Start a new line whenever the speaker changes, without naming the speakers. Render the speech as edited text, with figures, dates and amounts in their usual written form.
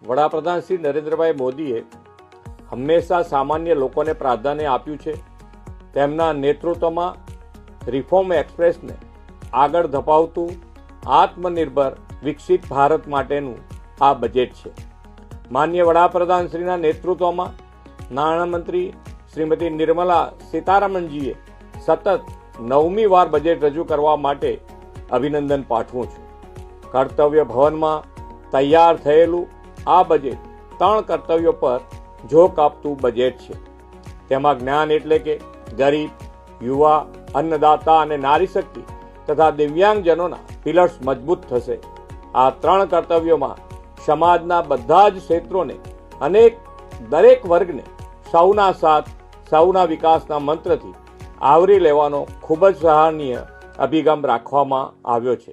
વડાપ્રધાન શ્રી નરેન્દ્રભાઈ મોદીએ હંમેશા સામાન્ય લોકોને પ્રાધાન્ય આપ્યું છે. તેમના નેતૃત્વમાં રિફોર્મ એક્સપ્રેસને આગળ ધપાવતું આત્મનિર્ભર વિકસિત ભારત માટેનું આ બજેટ છે. માનનીય વડાપ્રધાન શ્રીના નેતૃત્વમાં નાણામંત્રી શ્રીમતી નિર્મલા સીતારામનજીએ સતત 9મી વાર બજેટ રજૂ કરવા માટે અભિનંદન પાઠવું છું. કર્તવ્ય ભવનમાં તૈયાર થયેલું આ બજેટ 3 કર્તવ્યો પર ઝોક આપતું બજેટ છે. તેમાં જ્ઞાન એટલે કે ગરીબ, યુવા, અન્નદાતા અને નારી શક્તિ તથા દિવ્યાંગજનોના પિલર્સ મજબૂત થશે. આ 3 કર્તવ્યોમાં સમાજના બધા જ ક્ષેત્રોને અને દરેક વર્ગને સૌના સાથ, સૌના વિકાસના મંત્રથી આવરી લેવાનો ખૂબ જ સરાહનીય અભિગમ રાખવામાં આવ્યો છે.